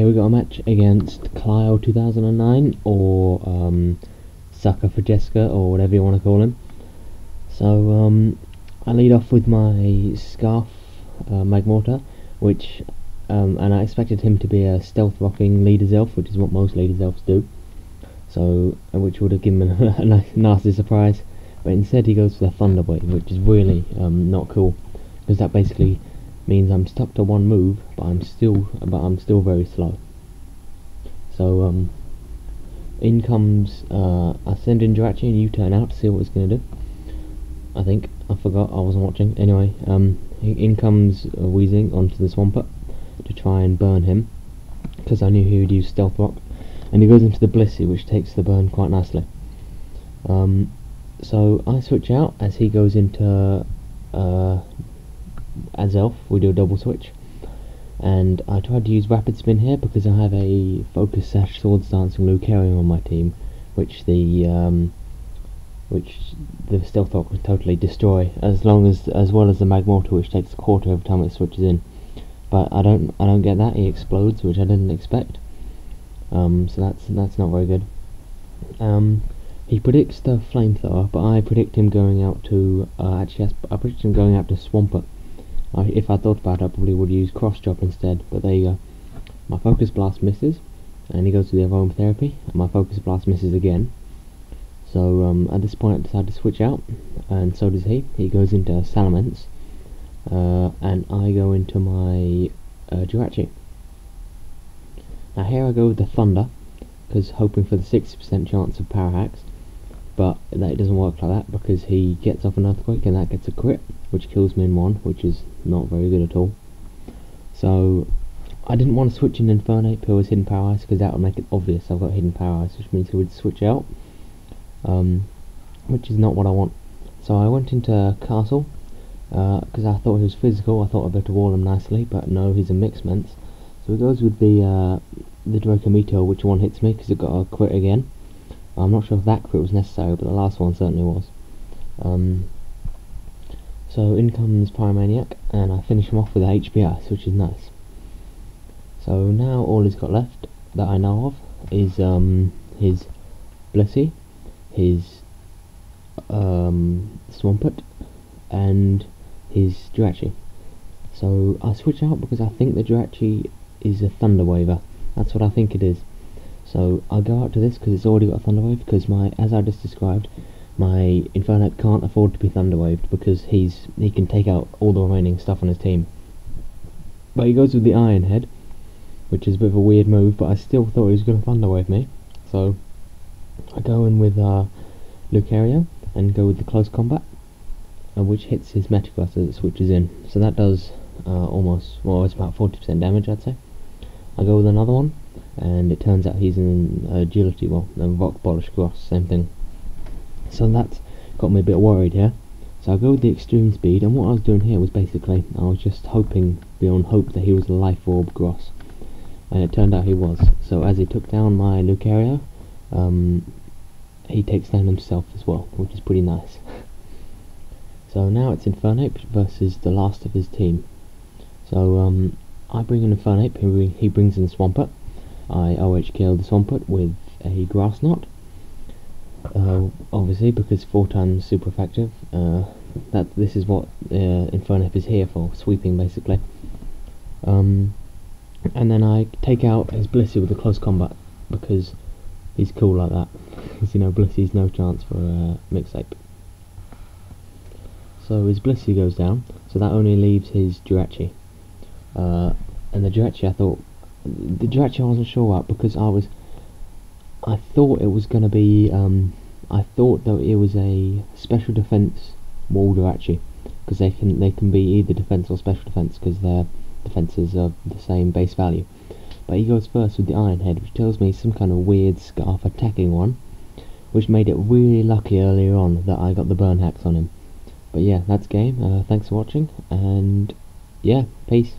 we got a match against klyle2009 or sucker4jessica or whatever you want to call him. So I lead off with my scarf Magmortar, which and I expected him to be a stealth rocking leader's elf, which is what most leader's elves do. So which would have given him a nasty surprise, but instead he goes for the Thunder Wave, which is really not cool, because that basically means I'm stuck to one move, but I'm still very slow. So in comes I send in Jirachi and you turn out to see what it's going to do. I think I forgot, I wasn't watching. Anyway, in comes Weezing onto the Swampert to try and burn him, because I knew he would use Stealth Rock, and he goes into the Blissey, which takes the burn quite nicely. So I switch out as he goes into as elf. We do a double switch, and I tried to use Rapid Spin here because I have a Focus Sash Swords Dancing Lucario on my team, which the Stealth Rock can totally destroy, as well as the Magmortar, which takes a quarter every time it switches in. But I don't get that. He explodes, which I didn't expect. So that's not very good. He predicts the Flamethrower, but I predict him going out to I predict him going out to Swampert. If I thought about it, I probably would use Cross Chop instead, but there you go. My Focus Blast misses, and he goes to the Aromatherapy, and my Focus Blast misses again. So at this point I decide to switch out, and so does he. He goes into Salamence, and I go into my Jirachi. Now here I go with the Thunder, because hoping for the 60% chance of Power Hacks, but that doesn't work like that, because he gets off an Earthquake and that gets a crit, which kills me in one, which is not very good at all. So I didn't want to switch in Infernape, who was Hidden Power Ice, because that would make it obvious I've got Hidden Power Ice, which means he would switch out, which is not what I want. So I went into Castle, because I thought he was physical. I thought I'd better wall him nicely, but no, he's a Mixments. So he goes with the Dracometeor, which one hits me because it got a crit again. I'm not sure if that crit was necessary, but the last one certainly was. So in comes Pyromaniac, and I finish him off with a HP Ice, which is nice. So now all he's got left that I know of is his Blissey, his Swampert, and his Jirachi. So I switch out because I think the Jirachi is a Thunder Waver. That's what I think it is. So I'll go out to this because it's already got a Thunder Wave, because as I just described, my Infernape can't afford to be Thunder Waved because he can take out all the remaining stuff on his team. But he goes with the Iron Head, which is a bit of a weird move, but I still thought he was going to Thunder Wave me. So I go in with Lucario and go with the Close Combat, which hits his Metagross as it switches in. So that does it's about 40% damage, I'd say. I go with another one, and it turns out he's in Agility, Rock Polish Gross, same thing. So that's got me a bit worried here. So I go with the Extreme Speed, and what I was doing here was basically, I was just hoping beyond hope that he was a Life Orb Gross, and it turned out he was. So as he took down my Lucario, he takes down himself as well, which is pretty nice. So now it's Infernape versus the last of his team. So I bring in Infernape, he brings in Swampert. I OH kill the Swampert with a Grass Knot, obviously because 4 times super effective. This is what Infernape is here for, sweeping basically. And then I take out his Blissey with a Close Combat because he's cool like that. Because Blissey's no chance for Mixape. So his Blissey goes down, so that only leaves his Jirachi. And the Jirachi I wasn't sure about, because I thought it was going to be, I thought that it was a special defense wall Jirachi, because they can be either defense or special defense, because their defenses are the same base value. But he goes first with the Iron Head, which tells me some kind of weird scarf attacking one, which made it really lucky earlier on that I got the burn hacks on him. But yeah, that's game. Thanks for watching, and yeah, peace.